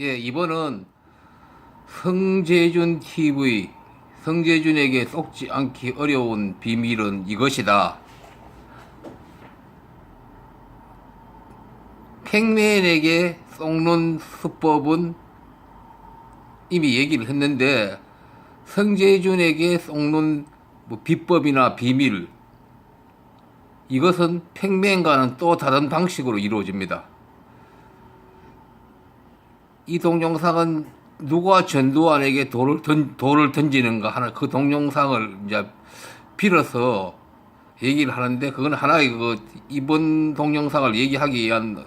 예, 이번은 성재준 TV, 성재준에게 속지 않기 어려운 비밀은 이것이다. 팩맨에게 속는 수법은 이미 얘기를 했는데, 성재준에게 속는 비법이나 비밀, 이것은 팩맨과는 또 다른 방식으로 이루어집니다. 이 동영상은 누가 전두환에게 돌을 던지는가 하는 그 동영상을 이제 빌어서 얘기를 하는데, 그건 하나의 이번 동영상을 얘기하기 위한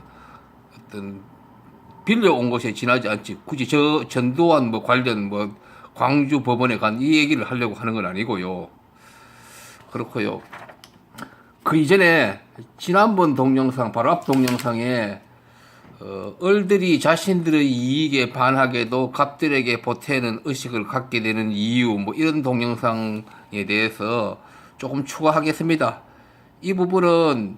어떤 빌려온 것에 지나지 않지. 굳이 전두환 관련 광주 법원에 간 이 얘기를 하려고 하는 건 아니고요. 그렇고요. 그 이전에 지난번 동영상, 바로 앞 동영상에 을들이 자신들의 이익에 반하게도 갑들에게 보태는 의식을 갖게 되는 이유, 이런 동영상에 대해서 조금 추가하겠습니다. 이 부분은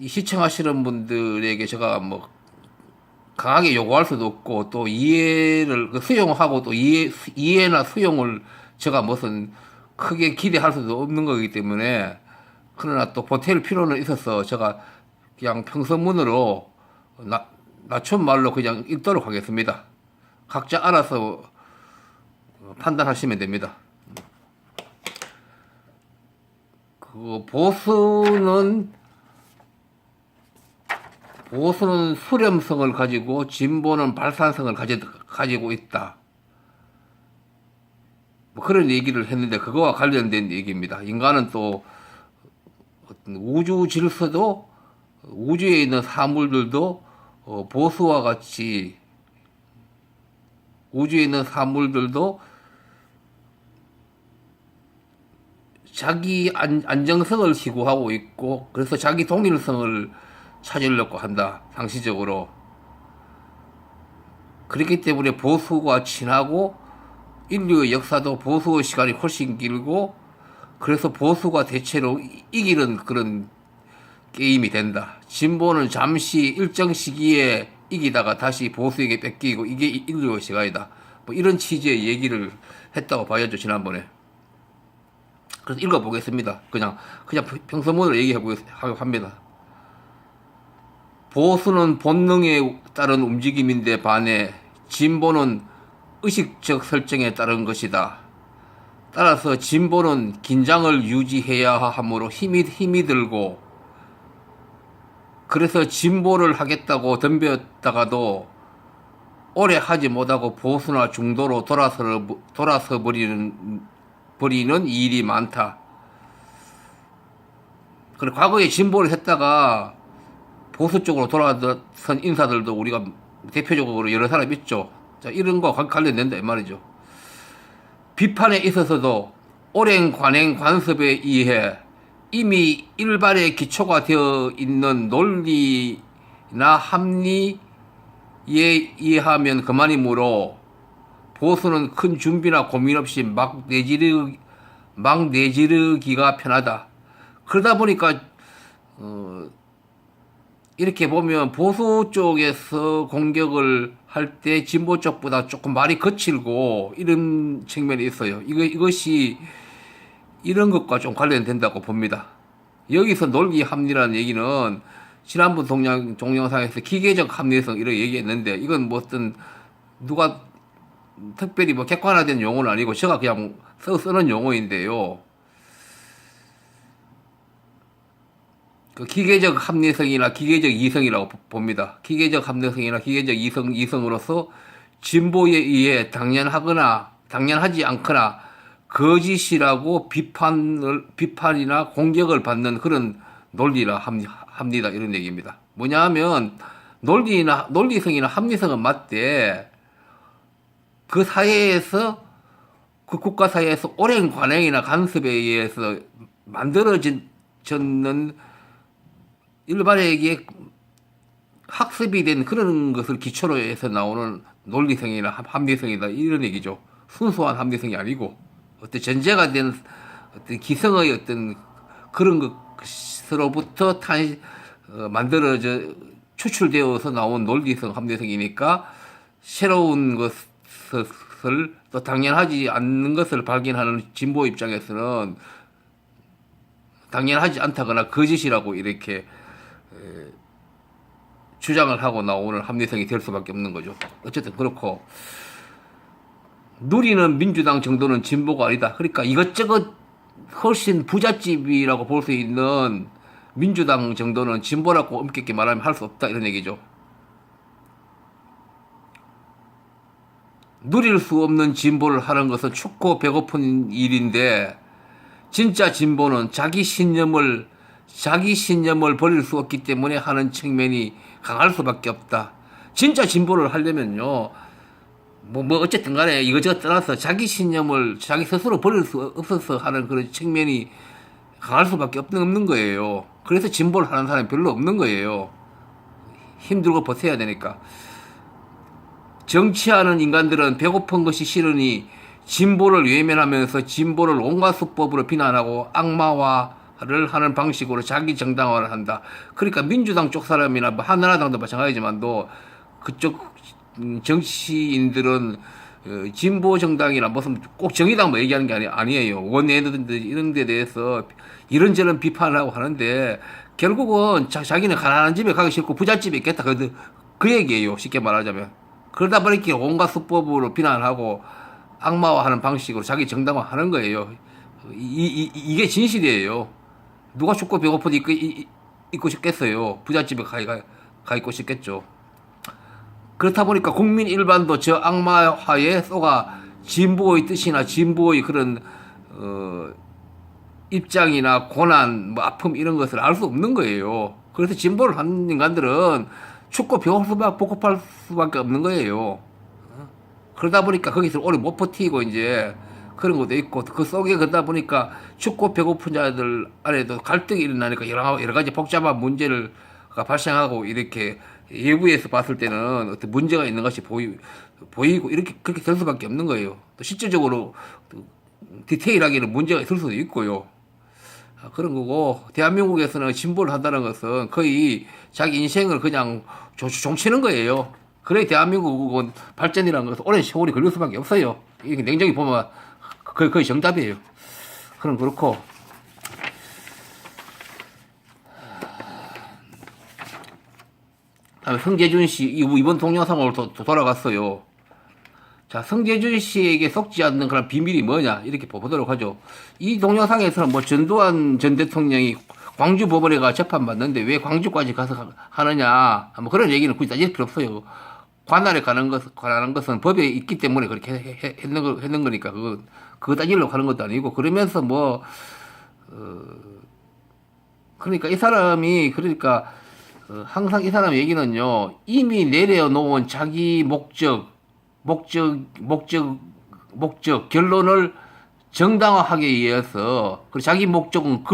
이 시청하시는 분들에게 제가 강하게 요구할 수도 없고, 또 이해를 수용하고, 또 이해나 수용을 제가 무슨 크게 기대할 수도 없는 거기 때문에, 그러나 또 보탤 필요는 있어서 제가 그냥 평서문으로 낮춘말로 그냥 읽도록 하겠습니다. 각자 알아서 판단하시면 됩니다. 그 보수는 수렴성을 가지고 진보는 발산성을 가지고 있다. 그런 얘기를 했는데, 그거와 관련된 얘기입니다. 인간은 또 어떤 우주 질서도, 우주에 있는 사물들도 보수와 같이, 우주에 있는 사물들도 자기 안정성을 시구하고 있고, 그래서 자기 동일성을 찾으려고 한다, 상시적으로. 그렇기 때문에 보수가 친하고, 인류의 역사도 보수의 시간이 훨씬 길고, 그래서 보수가 대체로 이기는 그런 게임이 된다. 진보는 잠시 일정 시기에 이기다가 다시 보수에게 뺏기고, 이게 인류의 시간이다. 이런 취지의 얘기를 했다고 봐야죠, 지난번에. 그래서 읽어보겠습니다. 그냥 평서문으로 얘기하고 합니다. 보수는 본능에 따른 움직임인데 반해 진보는 의식적 설정에 따른 것이다. 따라서 진보는 긴장을 유지해야 하므로 힘이 들고, 그래서 진보를 하겠다고 덤볐다가도 오래 하지 못하고 보수나 중도로 돌아서 버리는 일이 많다. 그리고 과거에 진보를 했다가 보수 쪽으로 돌아선 인사들도 우리가 대표적으로 여러 사람 있죠. 자, 이런 거 관련된다 이 말이죠. 비판에 있어서도 오랜 관행 관습에 의해 이미 일발의 기초가 되어 있는 논리나 합리에 의하면 그만이므로, 보수는 큰 준비나 고민 없이 막 내지르기가 편하다. 그러다 보니까 이렇게 보면 보수 쪽에서 공격을 할 때 진보 쪽보다 조금 말이 거칠고, 이런 측면이 있어요. 이것이 이런 것과 좀 관련된다고 봅니다. 여기서 논리 합리라는 얘기는 지난번 동영상에서 기계적 합리성 이렇게 얘기했는데, 이건 어떤 누가 특별히 객관화된 용어는 아니고 제가 그냥 쓰는 용어인데요. 그 기계적 합리성이나 기계적 이성이라고 봅니다. 기계적 합리성이나 기계적 이성으로서 진보에 의해 당연하지 않거나 거짓이라고 비판이나 공격을 받는 그런 논리라 합니다. 이런 얘기입니다. 뭐냐 하면, 논리성이나 합리성은 맞대, 그 사회에서, 그 국가 사회에서 오랜 관행이나 간섭에 의해서 만들어졌는 일반에게 학습이 된 그런 것을 기초로 해서 나오는 논리성이나 합리성이다, 이런 얘기죠. 순수한 합리성이 아니고 어떤 전제가 된 어떤 기성의 어떤 그런 것으로부터 만들어져 추출되어서 나온 논리성, 합리성이니까 새로운 것을 또 당연하지 않는 것을 발견하는 진보 입장에서는 당연하지 않다거나 거짓이라고 이렇게 주장을 하고 나오는 합리성이 될 수밖에 없는 거죠. 어쨌든 그렇고 누리는 민주당 정도는 진보가 아니다. 그러니까 이것저것 훨씬 부잣집이라고 볼 수 있는 민주당 정도는 진보라고 엄격히 말하면 할 수 없다 이런 얘기죠. 누릴 수 없는 진보를 하는 것은 춥고 배고픈 일인데 진짜 진보는 자기 신념을 버릴 수 없기 때문에 하는 측면이 강할 수밖에 없다. 진짜 진보를 하려면요. 어쨌든 간에 이것저것 떠나서 자기 신념을 자기 스스로 버릴 수 없어서 하는 그런 측면이 강할 수밖에 없는 거예요. 그래서 진보를 하는 사람이 별로 없는 거예요. 힘들고 버텨야 되니까. 정치하는 인간들은 배고픈 것이 싫으니 진보를 외면하면서 진보를 온갖 수법으로 비난하고 악마화를 하는 방식으로 자기 정당화를 한다. 그러니까 민주당 쪽 사람이나 한나라당도 마찬가지지만도 그쪽 정치인들은 진보 정당이나 무슨 꼭 정의당 뭐 얘기하는 게 아니에요. 원내들 이런 데 대해서 이런저런 비판을 하고 하는데 결국은 자기는 가난한 집에 가기 싫고 부잣집에 있겠다. 그 얘기예요. 쉽게 말하자면. 그러다 보니까 온갖 수법으로 비난하고 악마화하는 방식으로 자기 정당화 하는 거예요. 이게 진실이에요. 누가 춥고 배고프도 있고 싶겠어요. 부잣집에 가 있고 싶겠죠. 그렇다 보니까 국민 일반도 저 악마화에 속아 진보의 뜻이나 진보의 그런 입장이나 고난, 아픔 이런 것을 알 수 없는 거예요. 그래서 진보를 하는 인간들은 춥고 배고플 수밖에 없는 거예요. 그러다 보니까 거기서 오래 못 버티고 이제 그런 것도 있고 그 속에 그러다 보니까 춥고 배고픈 자들 안에도 갈등이 일어나니까 여러 가지 복잡한 문제가 발생하고 이렇게 외부에서 봤을 때는 어떤 문제가 있는 것이 보이고 이렇게 그렇게 될 수밖에 없는 거예요. 또 실질적으로 디테일하게는 문제가 있을 수도 있고요. 그런 거고 대한민국에서는 진보를 한다는 것은 거의 자기 인생을 그냥 종치는 거예요. 그래 대한민국은 발전이라는 것은 오랜 세월이 걸릴 수밖에 없어요. 이게 냉정히 보면 거의 정답이에요. 그럼 그렇고 성재준 씨 이번 동영상으로 돌아갔어요. 자, 성재준 씨에게 속지 않는 그런 비밀이 뭐냐 이렇게 보도록 하죠. 이 동영상에서는 전두환 전 대통령이 광주 법원에 가 재판받는데 왜 광주까지 가서 하느냐 그런 얘기는 굳이 따질 필요 없어요. 관할에 가는 것은 법에 있기 때문에 그렇게 했는 거니까 그거 따지려고 하는 것도 아니고 그러면서 그러니까 이 사람이 항상 이 사람 얘기는요 이미 내려놓은 자기 목적 결론을 정당화하기 위해서 그리고 자기 목적은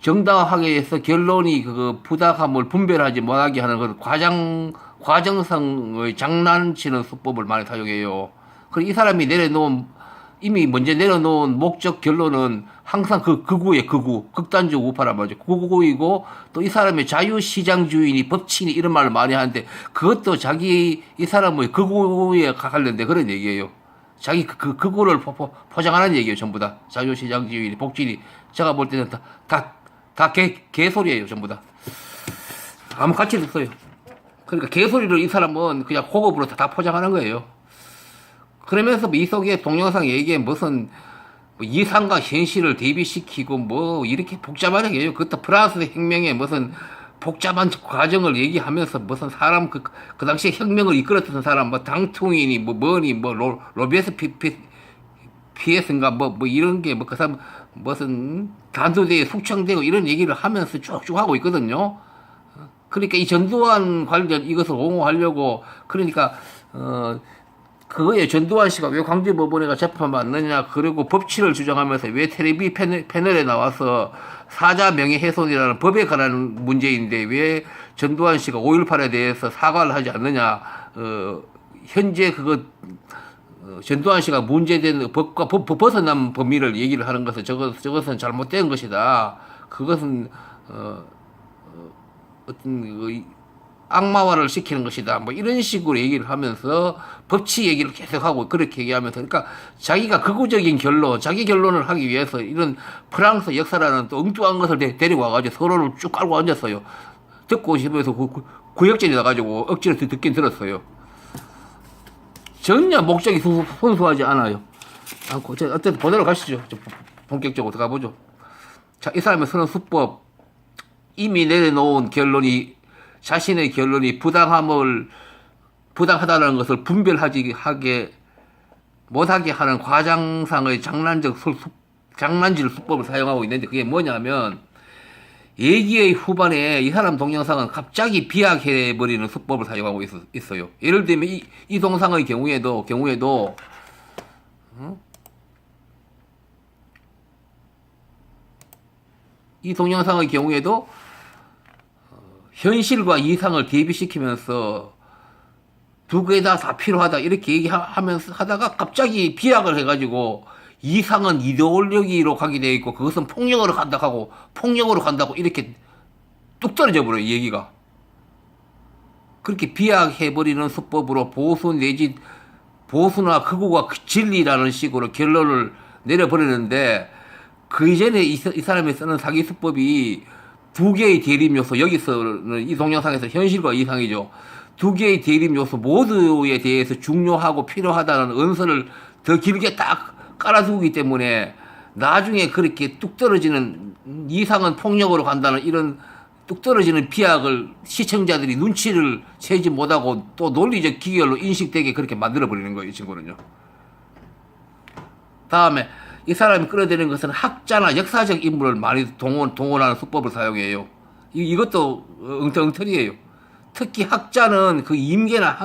정당화하기 위해서 결론이 부당함을 분별하지 못하게 하는 그 과정성의 장난치는 수법을 많이 사용해요. 그리고 이 사람이 이미 먼저 내려놓은 목적 결론은 항상 극단적 우파란 말이죠. 극우이고 또 이 사람의 자유시장주의니 법치니 이런 말을 많이 하는데 그것도 이 사람의 극우에 관련된 그런 얘기예요. 자기 극우를 포장하는 얘기예요. 전부 다. 자유시장주의니 복지니 제가 볼 때는 다 개소리예요. 전부 다. 아무 가치도 없어요. 그러니까 개소리를 이 사람은 그냥 고급으로 다 포장하는 거예요. 그러면서 이 속에 동영상 얘기에 무슨 이상과 현실을 대비시키고 이렇게 복잡한 얘기예요. 그것도 프랑스 혁명에 무슨 복잡한 과정을 얘기하면서 무슨 사람 그 당시에 혁명을 이끌었던 사람 당통인이 로베스피에스인가 이런 게 그 사람 무슨 단두대에 숙청되고 이런 얘기를 하면서 쭉쭉 하고 있거든요. 그러니까 이 전두환 관련 이것을 옹호하려고 그러니까 그거에 전두환 씨가 왜 광주법원에 재판받느냐 그리고 법치를 주장하면서 왜 텔레비 패널에 나와서 사자 명예훼손이라는 법에 관한 문제인데 왜 전두환 씨가 5.18에 대해서 사과를 하지 않느냐 현재 전두환 씨가 문제된 법과 벗어난 범위를 얘기를 하는 것은 저것은 잘못된 것이다. 그것은 어떤 그 악마화를 시키는 것이다. 뭐 이런 식으로 얘기를 하면서 법치 얘기를 계속하고 그렇게 얘기하면서 그러니까 자기가 극우적인 결론, 자기 결론을 하기 위해서 이런 프랑스 역사라는 또 엉뚱한 것을 데리고 와가지고 서로를 쭉 깔고 앉았어요. 듣고 싶어서 구역질이 나가지고 억지로 듣긴 들었어요. 전혀 목적이 순수하지 않아요. 않고 어쨌든 보도록 가시죠. 본격적으로 들어가 보죠. 자, 이 사람의 쓰는 수법, 이미 내려놓은 결론이 자신의 결론이 부당하다는 것을 하게 못하게 하는 과장상의 장난질 수법을 사용하고 있는데 그게 뭐냐면 얘기의 후반에 이 사람 동영상은 갑자기 비약해버리는 수법을 사용하고 있어요. 예를 들면 이 동상의 경우에도 이 동영상의 경우에도 현실과 이상을 대비시키면서 두 개 다 필요하다 이렇게 얘기하면서 하다가 갑자기 비약을 해가지고 이상은 이데올로기로 가게 돼 있고 그것은 폭력으로 간다고 이렇게 뚝 떨어져 버려요 얘기가. 그렇게 비약해버리는 수법으로 보수 내지 보수나 극우가 진리라는 식으로 결론을 내려버리는데 그 이전에 이 사람이 쓰는 사기 수법이 두 개의 대립 요소, 여기서는 이 동영상에서 현실과 이상이죠. 두 개의 대립 요소 모두에 대해서 중요하고 필요하다는 언선을 더 길게 딱 깔아두기 때문에 나중에 그렇게 뚝 떨어지는 이상은 폭력으로 간다는 이런 뚝 떨어지는 비약을 시청자들이 눈치를 채지 못하고 또 논리적 기결로 인식되게 그렇게 만들어버리는 거예요, 이 친구는요. 다음에 이 사람이 끌어들이는 것은 학자나 역사적 인물을 많이 동원하는 수법을 사용해요. 이것도 엉터리예요. 특히 학자는 그 임계나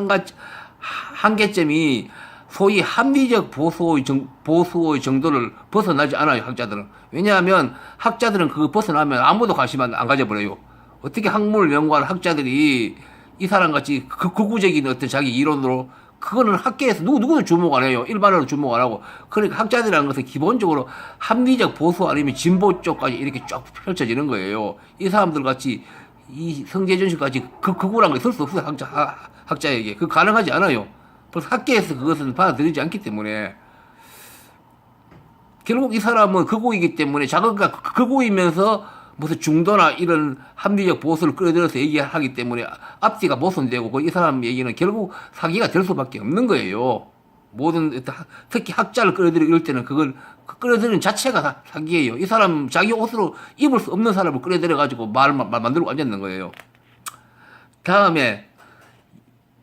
한계점이 소위 합리적 보수의 정도를 벗어나지 않아요, 학자들은. 왜냐하면 학자들은 그거 벗어나면 아무도 관심 안 가져버려요. 어떻게 학문을 연구하는 학자들이 이 사람같이 극우적인 어떤 자기 이론으로 그거는 학계에서 누구도 주목 안 해요. 일반으로 주목 안 하고. 그러니까 학자들이라는 것은 기본적으로 합리적 보수 아니면 진보 쪽까지 이렇게 쫙 펼쳐지는 거예요. 이 사람들 같이 이 성재준 씨 같이 극우란 거 있을 수 없어요. 학자에게. 그거 가능하지 않아요. 벌써 학계에서 그것을 받아들이지 않기 때문에. 결국 이 사람은 극우이기 때문에 자기가 극우이면서 무슨 중도나 이런 합리적 보수를 끌어들여서 얘기하기 때문에 앞뒤가 모순되고 이 사람 얘기는 결국 사기가 될 수밖에 없는 거예요. 모든 특히 학자를 끌어들이고 이럴 때는 그걸 끌어들이는 자체가 사기예요. 이 사람 자기 옷으로 입을 수 없는 사람을 끌어들여 가지고 말 만들고 앉았는 거예요. 다음에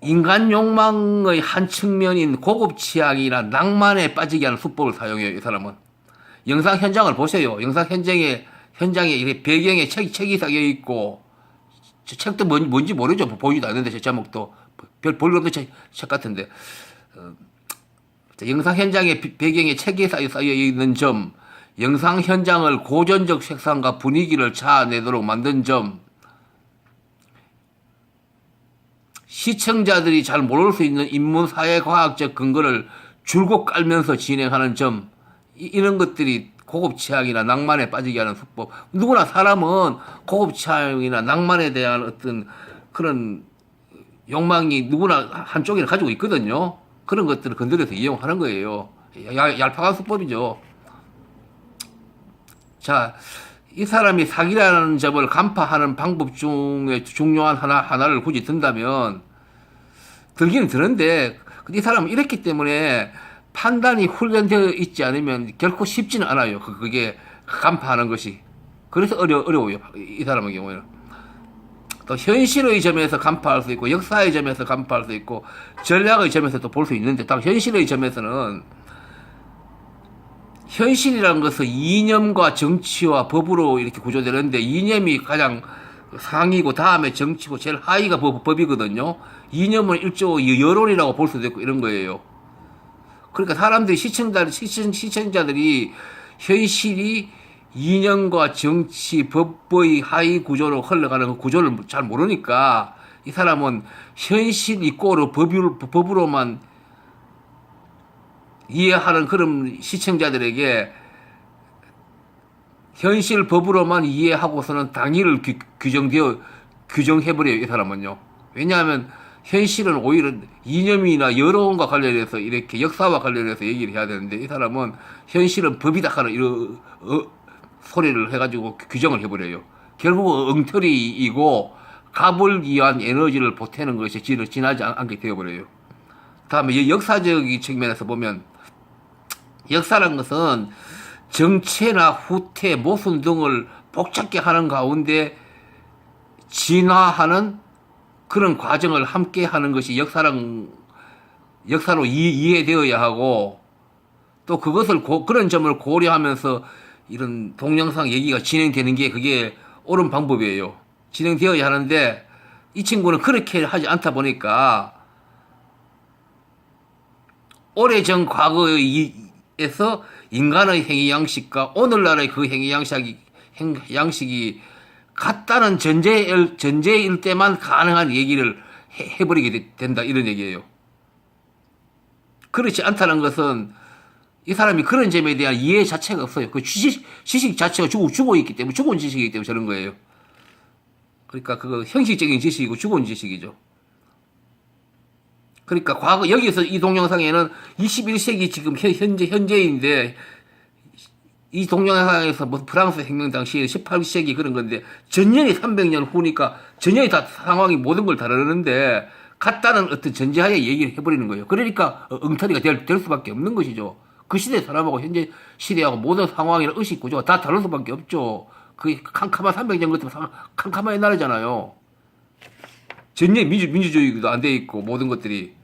인간 욕망의 한 측면인 고급 취향이나 낭만에 빠지게 하는 수법을 사용해요. 이 사람은 영상 현장을 보세요. 영상 현장에 이렇게 배경에 책이 쌓여 있고, 저 책도 뭔지 모르죠. 보이지도 않는데, 제 제목도. 별 볼일 없는 책 같은데. 영상 현장에 배경에 책이 쌓여 있는 점, 영상 현장을 고전적 색상과 분위기를 자아내도록 만든 점, 시청자들이 잘 모를 수 있는 인문사회과학적 근거를 줄곧 깔면서 진행하는 점, 이런 것들이 고급 취향이나 낭만에 빠지게 하는 수법. 누구나 사람은 고급 취향이나 낭만에 대한 어떤 그런 욕망이 누구나 한쪽에는 가지고 있거든요. 그런 것들을 건드려서 이용하는 거예요. 얄팍한 수법이죠. 자, 이 사람이 사기라는 점을 간파하는 방법 중에 중요한 하나를 굳이 든다면, 들기는 드는데, 이 사람은 이랬기 때문에 판단이 훈련되어 있지 않으면 결코 쉽지는 않아요. 그게 간파하는 것이. 그래서 어려워요. 이 사람의 경우에는. 또 현실의 점에서 간파할 수 있고 역사의 점에서 간파할 수 있고 전략의 점에서도 볼 수 있는데 딱 현실의 점에서는 현실이라는 것은 이념과 정치와 법으로 이렇게 구조되는데 이념이 가장 상이고 다음에 정치고 제일 하위가 법이거든요. 이념은 일종의 여론이라고 볼 수도 있고 이런 거예요. 그러니까 사람들이 시청자들이 현실이 이념과 정치, 법의 하위 구조로 흘러가는 그 구조를 잘 모르니까 이 사람은 현실 이꼬르 법으로만 이해하는 그런 시청자들에게 현실 법으로만 이해하고서는 당위를 규정해버려요, 이 사람은요. 왜냐하면 현실은 오히려 이념이나 여론과 관련해서 이렇게 역사와 관련해서 얘기를 해야 되는데 이 사람은 현실은 법이다 하는 이런 소리를 해가지고 규정을 해버려요. 결국 엉터리이고 값을 위한 에너지를 보태는 것이 지나지 않게 되어버려요. 다음에 역사적인 측면에서 보면 역사란 것은 정체나 후퇴, 모순 등을 복잡게 하는 가운데 진화하는 그런 과정을 함께 하는 것이 역사로 이해되어야 하고 또 그것을 그런 점을 고려하면서 이런 동영상 얘기가 진행되는 게 그게 옳은 방법이에요. 진행되어야 하는데 이 친구는 그렇게 하지 않다 보니까 오래전 과거에서 인간의 행위 양식과 오늘날의 그 행위 양식이 같다는 전제일 때만 가능한 얘기를 해버리게 된다 이런 얘기예요. 그렇지 않다는 것은 이 사람이 그런 점에 대한 이해 자체가 없어요. 그 지식 자체가 죽어 있기 때문에 죽은 지식이기 때문에 저런 거예요. 그러니까 그거 형식적인 지식이고 죽은 지식이죠. 그러니까 과거 여기서 이 동영상에는 21세기 지금 현재인데 이 동영상에서 뭐 프랑스 혁명 당시 18세기 그런 건데 전년이 300년 후니까 전년이 다 상황이 모든 걸 다루는데 같다는 어떤 전제하에 얘기를 해버리는 거예요. 그러니까 엉터리가 될 수밖에 없는 것이죠. 그 시대 사람하고 현재 시대하고 모든 상황이나 의식 구조가 다 다를 수밖에 없죠. 그게 캄캄한 300년 같으면 캄캄한 나라잖아요. 전혀 민주주의도 안 돼 있고 모든 것들이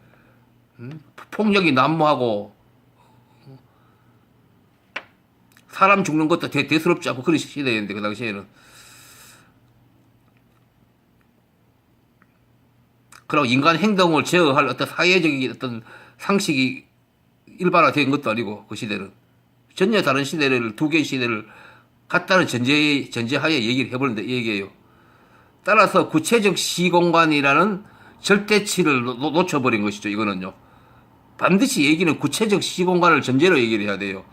폭력이 난무하고 사람 죽는 것도 대수롭지 않고 그런 시대였는데 그 당시에는 그리고 인간 행동을 제어할 어떤 사회적인 어떤 상식이 일반화된 것도 아니고 그 시대는 전혀 다른 시대를 두 개의 시대를 같다는 전제하에 얘기를 해버린다 이 얘기예요. 따라서 구체적 시공간이라는 절대치를 놓쳐버린 것이죠. 이거는요. 반드시 얘기는 구체적 시공간을 전제로 얘기를 해야 돼요.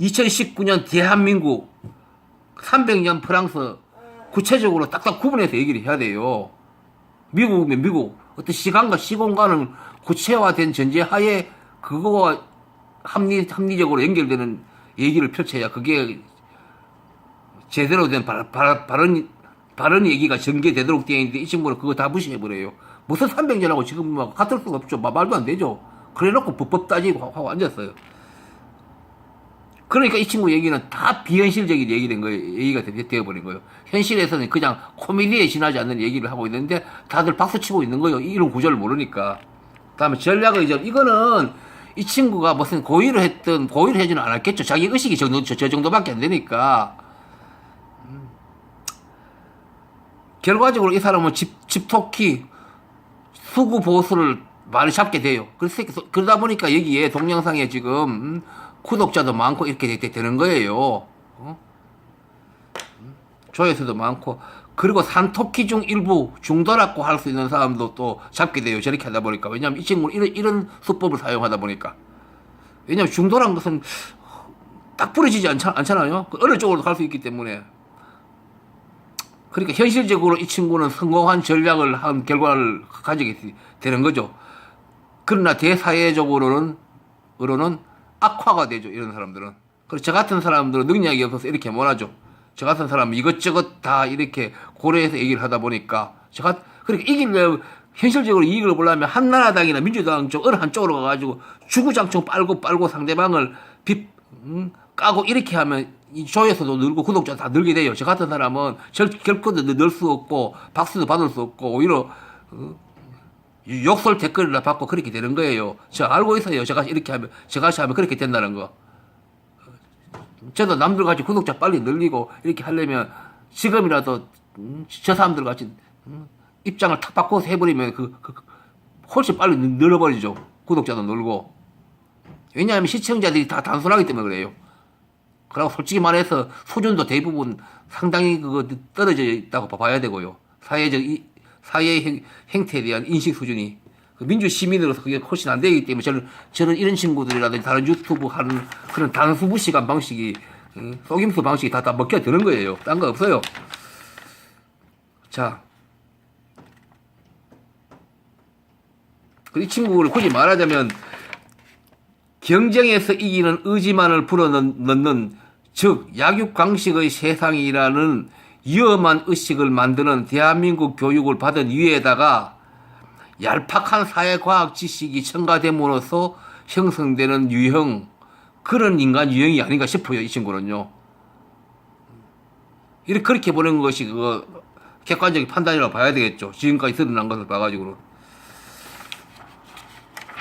2019년 대한민국 300년 프랑스 구체적으로 딱딱 구분해서 얘기를 해야 돼요. 미국이면 미국 어떤 시간과 시공간은 구체화된 전제하에 그거와 합리적으로 연결되는 얘기를 펼쳐야 그게 제대로 된 바른 얘기가 전개되도록 되어 있는데 이 친구는 그거 다 무시해버려요. 무슨 300년하고 지금 막 같을 수가 없죠. 말도 안 되죠. 그래 놓고 법 따지고 하고 앉았어요. 그러니까 이 친구 얘기는 다 비현실적인 얘기된 거예요. 얘기가 되어버린 거예요. 현실에서는 그냥 코미디에 지나지 않는 얘기를 하고 있는데 다들 박수치고 있는 거예요. 이런 구조를 모르니까. 다음에 전략의 이전. 이거는 이 친구가 무슨 고의를 하지는 않았겠죠. 자기 의식이 저 정도밖에 안 되니까. 결과적으로 이 사람은 집토끼, 수구보수를 많이 잡게 돼요. 그러다 보니까 여기에 동영상에 지금 구독자도 많고 이렇게 되는 거예요. 조회수도 많고. 그리고 산토끼 중 일부 중도라고 할 수 있는 사람도 또 잡게 돼요. 저렇게 하다 보니까. 왜냐하면 이 친구는 이런 수법을 사용하다 보니까. 왜냐하면 중도란 것은 딱 부러지지 않잖아요. 어느 쪽으로도 갈 수 있기 때문에. 그러니까 현실적으로 이 친구는 성공한 전략을 한 결과를 가지게 되는 거죠. 그러나 대사회적으로는 악화가 되죠. 이런 사람들은. 그리고 저 같은 사람들은 능력이 없어서 이렇게 못하죠. 저 같은 사람은 이것저것 다 이렇게 고려해서 얘기를 하다 보니까 그러니까 이기려면 현실적으로 이익을 보려면 한나라당이나 민주당 쪽 어느 한쪽으로 가가지고 주구장창 빨고 상대방을 까고 이렇게 하면 이 조회수도 늘고 구독자 다 늘게 돼요. 저 같은 사람은 결코도 늘 수 없고 박수도 받을 수 없고 오히려 욕설 댓글이나 받고 그렇게 되는 거예요. 저 알고 있어요. 저같이 하면 그렇게 된다는 거. 저도 남들 같이 구독자 빨리 늘리고 이렇게 하려면 지금이라도 저 사람들 같이 입장을 탁 바꿔서 해버리면 훨씬 빨리 늘어버리죠. 구독자도 늘고. 왜냐하면 시청자들이 다 단순하기 때문에 그래요. 그리고 솔직히 말해서 수준도 대부분 상당히 떨어져 있다고 봐야 되고요. 사회의 행태에 대한 인식 수준이. 민주 시민으로서 그게 훨씬 안 되기 때문에 저는 이런 친구들이라든지 다른 유튜브 하는 그런 단수무시한 방식이, 속임수 방식이 다 먹혀드는 거예요. 딴 거 없어요. 자, 이 친구를 굳이 말하자면 경쟁에서 이기는 의지만을 불어넣는 즉 약육강식의 세상이라는 위험한 의식을 만드는 대한민국 교육을 받은 위에다가 얄팍한 사회과학 지식이 첨가됨으로써 형성되는 유형, 그런 인간 유형이 아닌가 싶어요. 이 친구는요. 이렇게 그렇게 보는 것이 그 객관적인 판단이라고 봐야 되겠죠. 지금까지 드러난 것을 봐가지고는.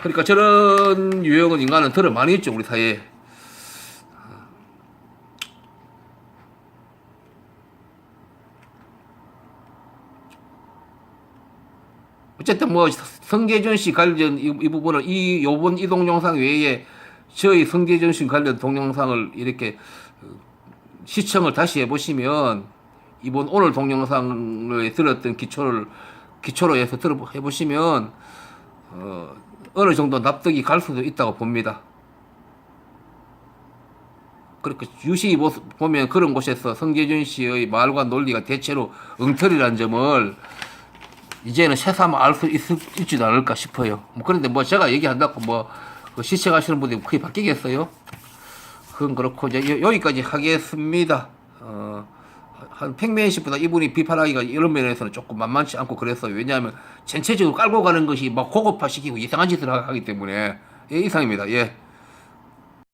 그러니까 저런 유형은 인간은 덜어 많이 있죠, 우리 사회에. 어쨌든 뭐 성계준 씨 관련 이 부분은 요번 이 동영상 외에 저희 성계준 씨 관련 동영상을 이렇게 시청을 다시 해보시면 이번 오늘 동영상을 들었던 기초로 해서 해보시면 어느 정도 납득이 갈 수도 있다고 봅니다. 그렇게 유심히 보면 그런 곳에서 성계준 씨의 말과 논리가 대체로 엉터리라는 점을 이제는 새삼 알 수 있지도 않을까 싶어요. 뭐 그런데 뭐 제가 얘기한다고 그 시청하시는 분들이 크게 바뀌겠어요? 그건 그렇고 이제 여기까지 하겠습니다. 한 팽맨십보다 이분이 비판하기가 이런 면에서는 조금 만만치 않고 그랬어요. 왜냐하면 전체적으로 깔고 가는 것이 막 고급화시키고 이상한 짓을 하기 때문에. 예, 이상입니다. 예.